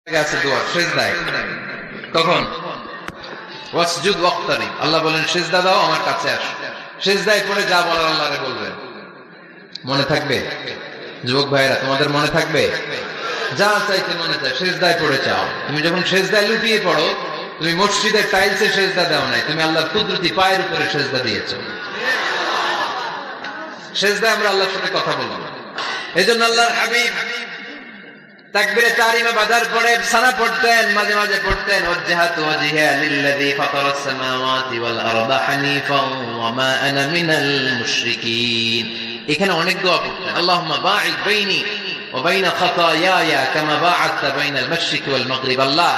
আছে দোয়া সিজদায় কখন ওয়াসজুদ ওয়াক্তারি আল্লাহ বলেন সিজদা দাও আমার কাছে আসো সিজদায় পড়ে যা বলার আল্লাহরে বলবেন মনে থাকবে যুবক ভাইরা তোমাদের মনে থাকবে যা চাইতে মনে চায় সিজদায় পড়ে চাও তুমি যখন সিজদায় লুটিয়ে পড়ো তুমি মসজিদের টাইলসে সিজদা দাও নাই তুমি আল্লাহর কুদরতি পায়ের উপরে সিজদা দিয়েছো সিজদায় আমরা আল্লাহর সাথে কথা বলবো এজন্য আল্লাহর হাবিব তাকবীরে তাহরিমা বাজার পড়ে সানা পড়তেন মাঝে মাঝে পড়তেন ওয়াজহাতু ওয়াজহিয়া লিল্লাযী ফাতারাস সামাওয়াতি ওয়াল আরদা হানিফান ওয়া মা আনা মিনাল মুশরিকিন এখানে অনেক দোয়া পড়তেন আল্লাহুম্মা বাঈদ বাইনি ওয়া বাইনা খাতায়ায়া কামা বাআদতা বাইনাল মাশরিকি ওয়াল মাগরিব আল্লাহ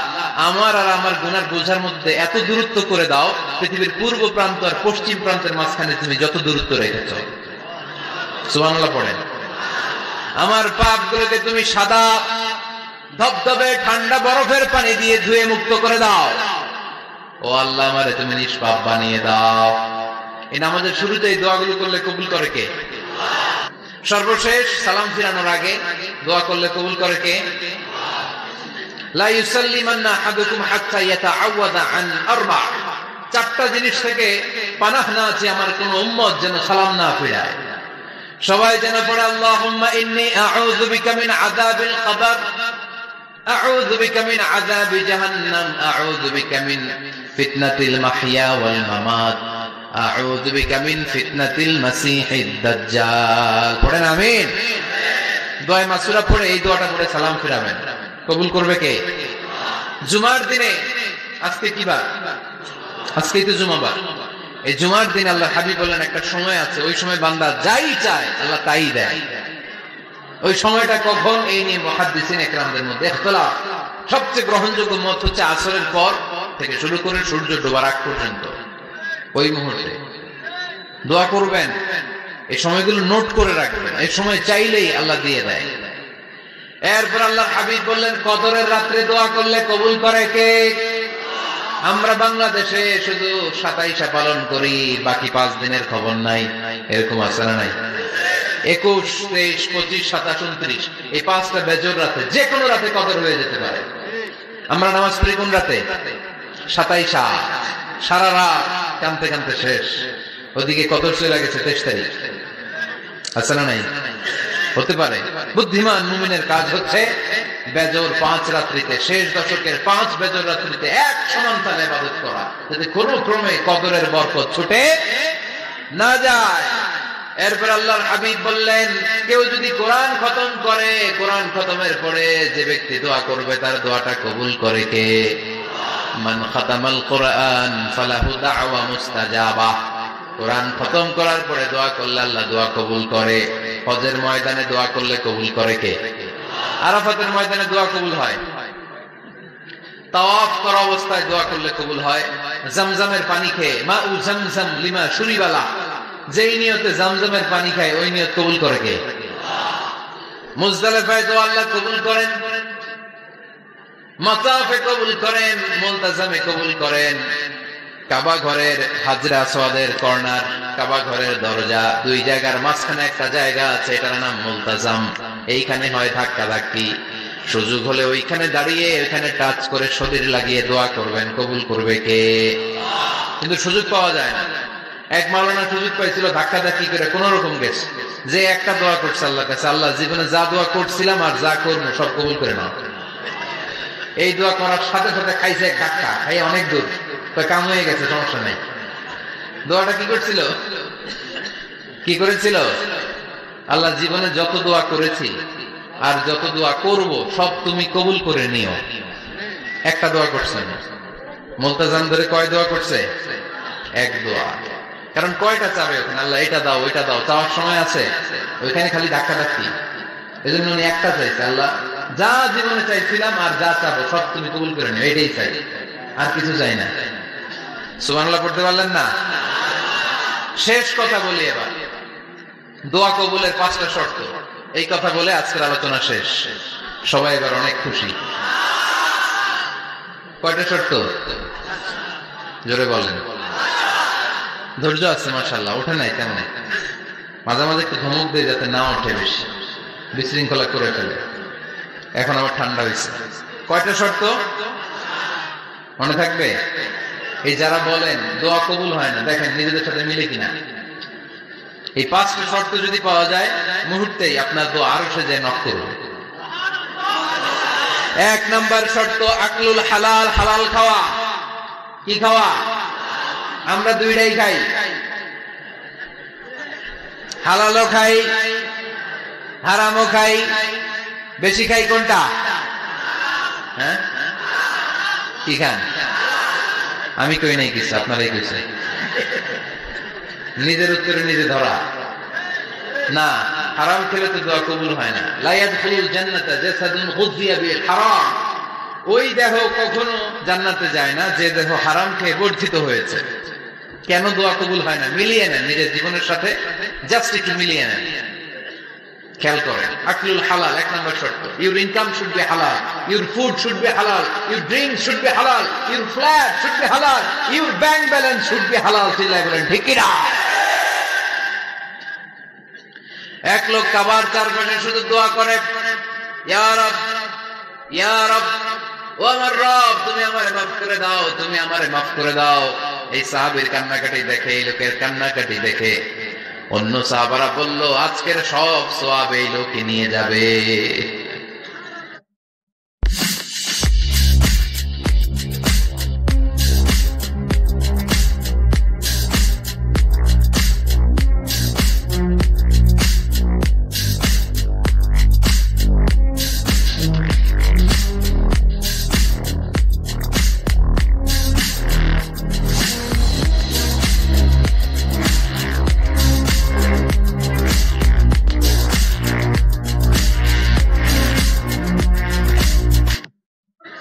আমার আর আমার গুনার বোঝার মধ্যে এত দূরত্ব করে দাও পৃথিবীর পূর্ব প্রান্ত আর পশ্চিম প্রান্তের মাঝখানে তুমি যত দূরত্ব রেখেছো সুবহানাল্লাহ পড়েন আমার পাপগুলোকে তুমি সাদা ধবধবে ঠান্ডা বরফের পানি দিয়ে ধুয়ে মুক্ত করে দাও ও আল্লাহ আমারে তুমি নিষ্পাপ বানিয়ে দাও এই নামাজের শুরুতে এই দোয়াগুলো করলে কবুল করে কে সর্বশেষ সালাম ফিরানোর আগে দোয়া করলে কবুল করে কে লা ইউসাল্লিমান্না আহাদুকুম হাত্তা ইয়াতাআওয়াদা আন আরবা চারটা জিনিস থেকে পানাহ না আছে আমার কোন উম্মত যেন সালাম না ফিরায় সবাই যেন পড়ে আল্লাহুম্মা ইন্নী আউযু বিকা মিন আযাবিল কবর আউযু বিকা মিন আযাবি জাহান্নাম আউযু বিকা মিন ফিতনাতিল মাহইয়া ওয়াল মামাত আউযু বিকা মিন ফিতনাতিল মাসিহিদ দাজ্জাল পড়েন আমিন দোয়া মাসুরা পড়ে এই দোয়াটা পড়ে সালাম ফিরাবেন কবুল করবে কে জুমার দিনে আজকে কি বার আজকে তো জুমাবার এই জুমার দিন আল্লাহ হাবিব বললেন একটা সময় আছে ওই সময় বান্দা যাই চায় আল্লাহ তাই দেয় ওই সময়টা কখন এই নিয়ে মুহাদ্দিসিন ইকরামদের মধ্যে ইখতিলাফ সবচেয়ে গ্রহণযোগ্য মত হচ্ছে আসরের পর থেকে শুরু করে সূর্য ডোবার আগ পর্যন্ত ওই মুহূর্তে দোয়া করবেন এই সময়গুলো নোট করে রাখবেন এই সময় চাইলেই আল্লাহ দিয়ে দেয় এরপর আল্লাহ হাবিব বললেন কদরের রাত্রে দোয়া করলে কবুল করে কে আমরা বাংলাদেশে শুধু 27 পালন করি বাকি 5 দিনের খবর নাই এরকম আছে না নাই 21, 23, 25, 27, 29 এই 5টা বেজর রাতে যে কোনো রাতে কদর হয়ে যেতে পারে আমরা নামাজ পড়ি কোন রাতে 27 সারা রাত কাঁদতে কাঁদতে শেষ ওদিকে কদর চলে গেছে 23 তারিখ আছে না নাই হতে পারে বুদ্ধিমান মুমিনের কাজ হচ্ছে বেজর 5 রাত্রিতে শেষ দশকের 5 বেজর রাত্রিতে এক সমান তালে ইবাদত করা যাতে কোনো ক্রমে কদরের বরকত ছুটে না যায় এরপর আল্লাহর হাবিব বললেন কেউ যদি কোরআন খতম করে কোরআন খতমের পরে যে ব্যক্তি দোয়া করবে তার দোয়াটা কবুল করে কে মান খাতামাল কোরআন ফালাহু দাওয়া মুস্তাজাবা কোরআন খতম করার পরে দোয়া করলে আল্লাহ দোয়া কবুল করে হজের ময়দানে দোয়া করলে কবুল করে কে আরাফাতের ময়দানে দোয়া কবুল হয় তাওয়াফ করা অবস্থায় দোয়া করলে কবুল হয় জমজমের পানি খেয়ে মাউ জমজম লিমা শুরিবালা যেই নিয়তে জমজমের পানি খায় ওই নিয়ত কবুল করে কে মুজদালিফায় দোয়া আল্লাহ কবুল করেন মাতাফে কবুল করেন মুলতাজামে কবুল করেন কাবা ঘরের হাজরে আসওয়াদের কর্নার কাবা ঘরের দরজা দুই জায়গার মাঝখানে একটা জায়গা আছে এটার নাম মুলতাজাম এইখানে হয় ধাক্কা ধাক্কি সুযোগ হলে ওইখানে দাঁড়িয়ে ওইখানে টাচ করে শরীর লাগিয়ে দোয়া করবেন কবুল করবে কে কিন্তু সুযোগ পাওয়া যায় না এক মাওলানা সুযোগ পাইছিল ধাক্কা ধাক্কি করে কোন রকম গেছে যে একটা দোয়া করছে আল্লাহর কাছে আল্লাহ জীবনে যা দোয়া করছিলাম আর যা করবো সব কবুল করে নাও এই দোয়া করার সাথে সাথে খাইছে এক ধাক্কা খাই অনেক দূর কাম হয়ে গেছে সমস্যা নেই দোয়াটা কি করছিল কি করেছিল আল্লাহ জীবনে যত দোয়া করেছি আর যত দোয়া করব সব তুমি কবুল করে নিও একটা দোয়া করছে মুলতাজাম ধরে কয় দোয়া করছে এক দোয়া কারণ কয়টা চাবে ওখানে আল্লাহ এটা দাও ওইটা দাও চাওয়ার সময় আছে ওইখানে খালি ধাক্কা ধাক্কি এই জন্য উনি একটা চাইছে আল্লাহ যা জীবনে চাইছিলাম আর যা চাবো সব তুমি কবুল করে নিও এটাই চাই আর কিছু চাই না সুবহানাল্লাহ পড়তে পারলেন না শেষ কথা বলি এবার দোয়া কবুলের 5টা শর্ত এই কথা বলে আজকের আলোচনা শেষ সবাই এবার অনেক খুশি কয়টা শর্ত জোরে বলেন ধৈর্য আছে মাশাআল্লাহ ওঠে নাই তেমন মাঝে মাঝে একটু ধমক দিয়ে যাতে না ওঠে বেশি বিশৃঙ্খলা করে ফেলে এখন আবার ঠান্ডা হয়েছে কয়টা শর্ত মনে থাকবে? এই যারা বলেন দোয়া কবুল হয় না, দেখেন নিজেদের সাথে মিলে কিনা। এই 5টা শর্ত যদি পাওয়া যায়, মুহূর্তেই আপনার দোয়া আরশে যায় নক করবে। 1 নাম্বার শর্ত আকলুল হালাল, হালাল খাওয়া। কি খাওয়া? আমরা দুইটাই খাই, হালালও খাই হারামও খাই। বেশি খাই কোনটা? হ্যাঁ, কি খান? আমি কই নাই কিছু, আপনারাই কইছেন। নিজের উত্তরে নিজে ধরা না। হারাম খেলে তো দোয়া কবুল হয় না। লা ইয়াদখুলুল জান্নাতা জাসাদুন গুযিয়া বিল হারাম। ওই দেহ কখনো জান্নাতে যায় না যে দেহ হারাম খেয়ে বর্ধিত হয়েছে। কেন দোয়া কবুল হয় না? মিলিয়ে নেন নিজের জীবনের সাথে, জাস্ট একটু মিলিয়ে নেন, খেয়াল করেন। আকলুল হালাল 1 নম্বর শর্ত। ইউর ইনকাম শুড বি হালাল, ইউর ফুড শুড বি হালাল, ইউর ড্রিঙ্ক শুড বি হালাল, ইউর ফ্ল্যাট শুড বি হালাল, your bank balance should be হালাল। চিল্লায় বলেন ঠিক কি না? এক লোক কাবার চারপাশে শুধু দোয়া করে, ইয়া রব, ইয়া রব, ও আমার রব, তুমি আমারে মাফ করে দাও, তুমি আমারে মাফ করে দাও। এই সাহাবীর কান্নাকাটি দেখে, এই লোকের কান্নাকাটি দেখে অন্য সাহাবারা বলল, আজকের সব সওয়াব এই লোকই নিয়ে যাবে।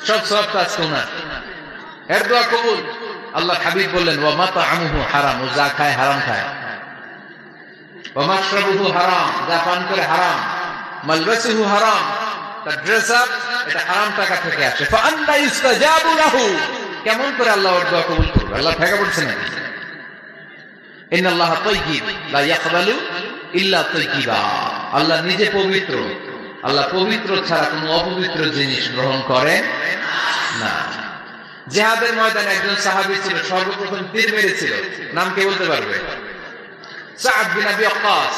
সব সব কাজ কোনার, এর দোয়া কবুল। আল্লাহ হাবিব বললেন, ওয়া মাতআমুহু হারাম, ও যা খায় হারাম খায়। ওয়া মাশরাবুহু হারাম, যা পান করে হারাম। মালবাসুহু হারাম, তার ড্রেস আপ এটা হারাম টাকা থেকে আসে। ফাআন্না ইস্তাজাবু লাহু, কেমন করে আল্লাহ ওর দোয়া কবুল করবে? আল্লাহ ঠেকা পড়ছে না? ইন্নাল্লাহা তাইয়্যিব লা ইয়াকবালু ইল্লা তাইয়্যিবা। আল্লাহ নিজে পবিত্র, আল্লাহ পবিত্র ছাড়া কোনো অপবিত্র জিনিস গ্রহণ করেন না। জিহাদের ময়দানে একজন সাহাবী ছিল, সর্বপ্রথম তীর মেরেছিল। নাম কে বলতে পারবে? সাদ বিন আবি ওয়াক্কাস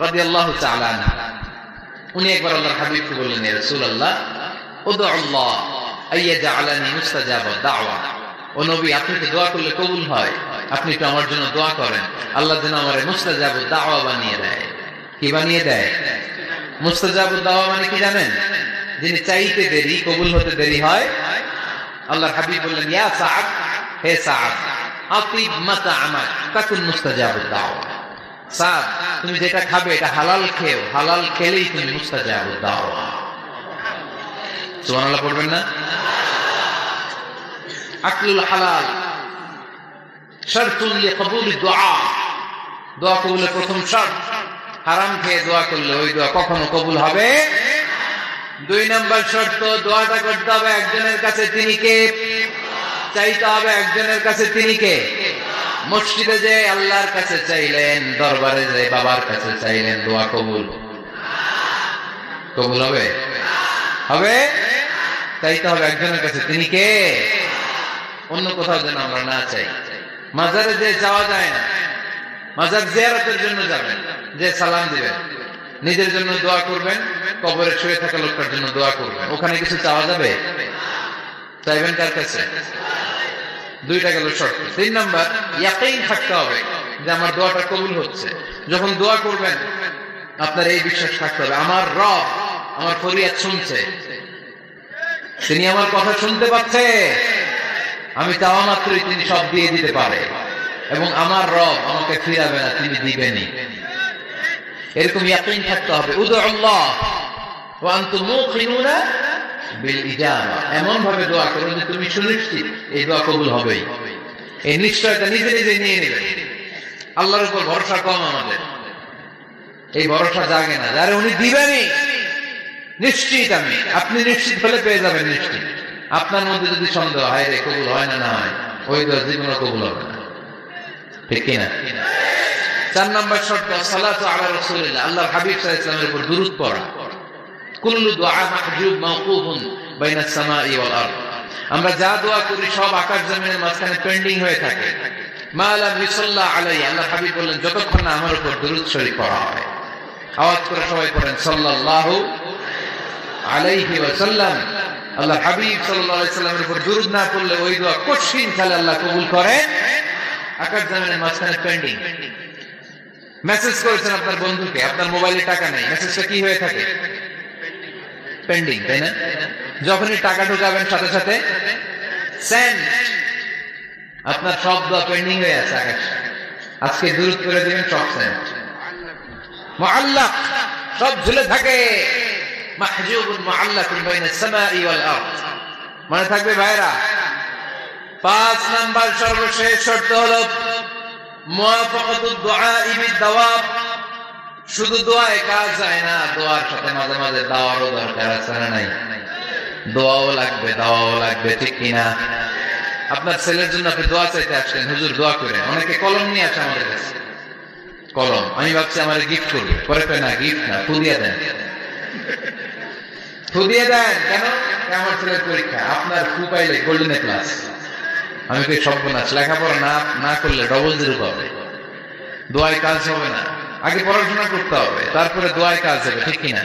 রাদিয়াল্লাহু তাআলা আনহু। উনি একবার আল্লাহর হাবিবকে বললেন, ইয়া রাসূলুল্লাহ, উদউ আল্লাহ আইয়াজআলানি মুস্তাজাবা দাওয়া। ও নবী, আপনি তো দোয়া করলে কবুল হয়, আপনি তো আমার জন্য দোয়া করেন, আল্লাহ যেন আমারে মুস্তাজাবু দাওয়া বানিয়ে দেয়। কি বানিয়ে দেয়? মুস্তাজাবু দাওয়া মানে কি জানেন? যিনি চাইতে দেরি, কবুল হতে দেরি হয়। আল্লাহর হাবিব বললেন, ইয়া সাআদ, হে সাআদ, আতিব মাতআমাক তাকুন মুস্তাজাবু দাওয়া। সাআদ, তুমি যেটা খাবে এটা হালাল খেও, হালাল খেলেই তুমি মুস্তাজাবু দাওয়া। সুবহানাল্লাহ পড়বেন না? আকলুল হালাল শারতুন লিকবুল দুআ, দোয়া কবুলের প্রথম শর্ত। হারাম খেয়ে দোয়া করলে ওই দোয়া কখনো কবুল হবে। 2 নম্বর শর্ত, দোয়াটা করতে হবে একজনের কাছে, তিনি কে? চাইতে হবে একজনের কাছে, তিনি কে? মসজিদে যে আল্লাহর কাছে চাইলেন, দরবারে যে বাবার কাছে চাইলেন, দোয়া কবুল কবুল হবে? হবে? চাইতে হবে একজনের কাছে, তিনি কে? অন্য কোথাও যেন আমরা না চাই। মাজারে যে যাওয়া যায় না, মাজার জিয়ারতের জন্য যাবেন, যে সালাম দিবেন, নিজের জন্য দোয়া করবেন, কবরে শুয়ে থাকা লোকটার জন্য দোয়া করবেন। ওখানে কিছু চাওয়া যাবে? চাইবেন কার কাছে? 2টা গেল শর্ত। 3 নাম্বার, ইয়াকিন থাকতে হবে যে আমার দোয়াটা কবুল হচ্ছে। যখন দোয়া করবেন আপনার এই বিশ্বাস থাকতে হবে, আমার রব আমার ফরিয়াদ শুনছে, তিনি আমার কথা শুনতে পাচ্ছে, আমি চাওয়া মাত্রই তিনি সব দিয়ে দিতে পারে, এবং আমার রব আমাকে ফিরাবে না, তিনি দিবেনই। এরকম ইয়াকিন থাকতে হবে। উদউ আল্লাহ ওয়া আনতুম মুকিনুনা বিল ইজাবা, এমন ভাবে দোয়া করুন যে তুমি সুনিশ্চিত এই দোয়া কবুল হবেই। এই নিশ্চয়তা নিজে নিজে নিয়ে নেবে। আল্লাহর উপর ভরসা কম আমাদের, এই ভরসা জাগে না, যারা উনি দিবেনই নিশ্চিত আমি। আপনি নিশ্চিত হলে পেয়ে যাবেন নিশ্চিত। আপনার মধ্যে যদি সন্দেহ হয় রে কবুল হয় না, না হয়, ওই দোয়া জীবনে কবুল হবে না। ঠিক কিনা? 4 নম্বর শর্ত, সালাতু আলা রাসূলিল্লাহ, আল্লাহর হাবিব সাল্লাল্লাহু আলাইহি ওয়াসাল্লামের উপর দুরূদ পড়া। কুল্লু দুআ মাহজুব মাওকুফুন বাইনাস সামাই ওয়াল আরদ। আমরা যা দোয়া করি সব আকাশ জমিনের মাঝখানে পেন্ডিং হয়ে থাকে। মা লাম ইউসাল্লা আলাইহি, আল্লাহর হাবিব বললেন যতক্ষণ না আমার উপর দুরূদ শরীফ পড়া হয়। আওয়াজ করে সবাই পড়েন সাল্লাল্লাহু আলাইহি ওয়াসাল্লাম। আল্লাহর হাবিব সাল্লাল্লাহু আলাইহি সাল্লামের উপর দুরূদ না পড়লে ওই দোয়া কঠিন কালে আল্লাহ কবুল করে। আকাশ জমিনের মাঝখানে পেন্ডিং। মেসেজ করেছেন আপনার বন্ধুকে, আপনার মোবাইলে টাকা নেই, মেসেজটা কি হয়ে থাকে? পেন্ডিং, তাই না? যখনই টাকা ঢোকাবেন সাথে সাথে সেন্ড, আপনার সব দোয়া পেন্ডিং হয়ে আছে আকাশে। আজকে দুরূদ করে দিবেন, সব সেন্ড। মুআল্লাক, সব ঝুলে থাকে। মাহজুবুন মুআল্লাকুন বাইনাস সামাই ওয়াল আরদ। মনে থাকবে ভাইরা? 5 নাম্বার সর্বশেষ শর্ত হলো মুওয়াফাকাতুদ দুআই বিদ-দাওয়াব। শুধু দোয়ায় কাজ যায় না, দোয়ার সাথে মাঝে মাঝে দাওয়ারও দরকার আছে না নাই? দোয়াও লাগবে, দাওয়াও লাগবে, ঠিক কিনা? আপনার ছেলের জন্য আপনি দোয়া চাইতে আসলেন, হুজুর দোয়া করে। অনেকে কলম নিয়ে আসে আমাদের কাছে, কলম। আমি ভাবছি আমার গিফট করবে, পরে না, গিফট না, ফু দিয়ে দেন, ফু দিয়ে দেন। কেন? আমার ছেলের পরীক্ষা, আপনার ফু পাইলে গোল্ডেন ক্লাস। আমি কই সর্বনাশ, লেখাপড়া না করলে ডবল জিরো পাবে, দোয়ায় কাজ হবে না। আগে পড়াশোনা করতে হবে, তারপরে দোয়ায় কাজ হবে, ঠিক কিনা?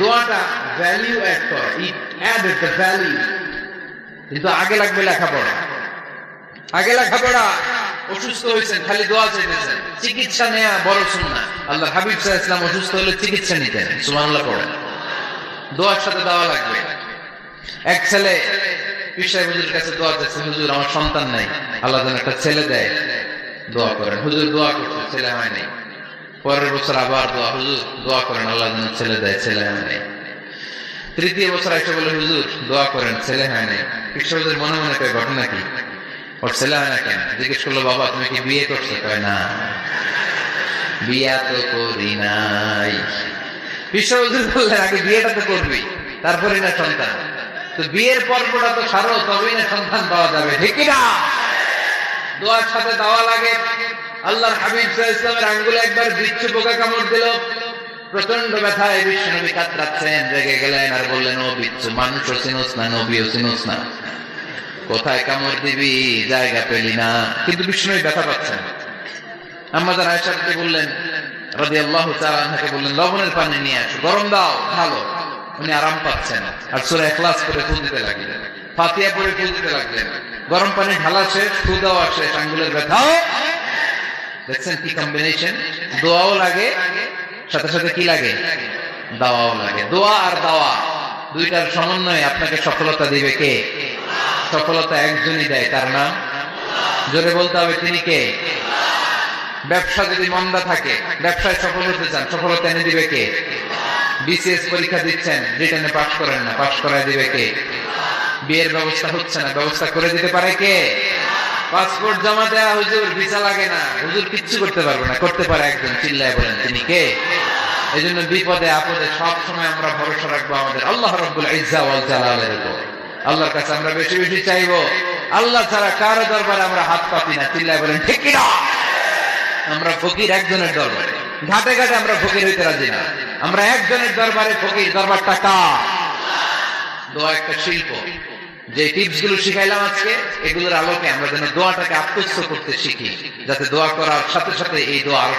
দোয়াটা ভ্যালু অ্যাড করে, ইট অ্যাডেড দ্য ভ্যালু। কিন্তু আগে লাগবে লেখাপড়া, আগে লেখাপড়া। অসুস্থ হয়েছেন, খালি দোয়া চাইতেছেন, চিকিৎসা নেয়া বড় সুন্নাহ। আল্লাহর হাবিব সাল্লাল্লাহু আলাইহি ওয়াসাল্লাম অসুস্থ হলে চিকিৎসা নিতেন, সুবহানাল্লাহ পড়েন। দোয়ার সাথে দেওয়া লাগবে। এক ছেলে পিসাই হুজুরের কাছে দোয়া চাইছে, হুজুর আমার সন্তান নাই, আল্লাহ যেন একটা ছেলে দেয়, দোয়া করেন। হুজুর দোয়া করছে, ছেলে হয় নাই। পরের বছর আবার দোয়া, হুজুর দোয়া করেন আল্লাহ যেন ছেলে দেয়, ছেলে হয় নাই। তৃতীয় বছর এসে বলে হুজুর দোয়া করেন, ছেলে হয় নাই। পিসা হুজুর মনে মনে কয় ঘটনা কি? ওর ছেলে হয় না কেন? জিজ্ঞেস করলো, বাবা তুমি কি বিয়ে করছো? কয় না, বিয়া তো করি নাই। পিসা হুজুর বললেন আগে বিয়েটা তো করবি, তারপরে না সন্তান। তো বিয়ের পর্বটা তো ছাড়ো, তবেই না সন্তান পাওয়া যাবে, ঠিক কিনা? দোয়ার সাথে দেওয়া লাগে। আল্লাহর হাবিব সাল্লাল্লাহু আলাইহি ওয়াসাল্লামের আঙ্গুলে একবার বিচ্ছু পোকা কামড় দিল, প্রচন্ড ব্যথায় বিশ্বনবী কাতরাচ্ছেন, রেগে গেলেন আর বললেন, ও বিচ্ছু, মানুষও চিনোস না, নবীও চিনোস না, কোথায় কামড় দিবি, জায়গা পেলি না। কিন্তু বিশ্বনবী ব্যথা পাচ্ছেন। আম্মা জান আয়েশাকে বললেন রাদিয়াল্লাহু তাআলা আনহাকে বললেন, লবণের পানি নিয়ে আসো, গরম দাও, ভালো। উনি আরাম পাচ্ছেন আর সূরা ইখলাস পড়ে ফুল দিতে লাগলেন, ফাতিহা পড়ে ফুল দিতে লাগলেন। গরম পানি ঢালা শেষ, ফু দেওয়া শেষ, আঙ্গুলের ব্যথাও। দেখছেন কি কম্বিনেশন? দোয়াও লাগে, সাথে সাথে কি লাগে? দাওয়াও লাগে। দোয়া আর দাওয়া দুইটার সমন্বয়ে আপনাকে সফলতা দিবে কে? সফলতা একজনই দেয়, তার নাম জোরে বলতে হবে, তিনি কে? ব্যবসা যদি মন্দা থাকে, ব্যবসায় সফল হতে চান, সফলতা এনে দিবে কে? বিসিএস পরীক্ষা দিচ্ছেন, রিটেনে পাস করেন না, পাস করায় দিবে কে? বিয়ের ব্যবস্থা হচ্ছে না, ব্যবস্থা করে দিতে পারে কে? পাসপোর্ট জমা দেয়া, হুজুর ভিসা লাগে না, হুজুর কিচ্ছু করতে পারবে না, করতে পারে একজন, চিল্লায় বলেন তিনি কে? এই জন্য বিপদে আপদে সব সময় আমরা ভরসা রাখবো আমাদের আল্লাহ রাব্বুল ইজ্জা ওয়াল জালালের উপর। আল্লাহর কাছে আমরা বেশি বেশি চাইবো। আল্লাহ ছাড়া কারো দরবারে আমরা হাত পাতি না, চিল্লায় বলেন ঠিক কিনা? আমরা ফকির একজনের দরবারে, ঘাটে ঘাটে আমরা ফকির হইতে রাজি না, আমরা একজনের দরবারে ফকির। দরবারটা কার? দোয়া একটা শিল্প। যে টিপস গুলো শিখাইলাম আজকে, এগুলোর আলোকে আমরা যেন দোয়াটাকে আত্মস্থ করতে শিখি, যাতে দোয়া করার সাথে সাথে এই দোয়া আরো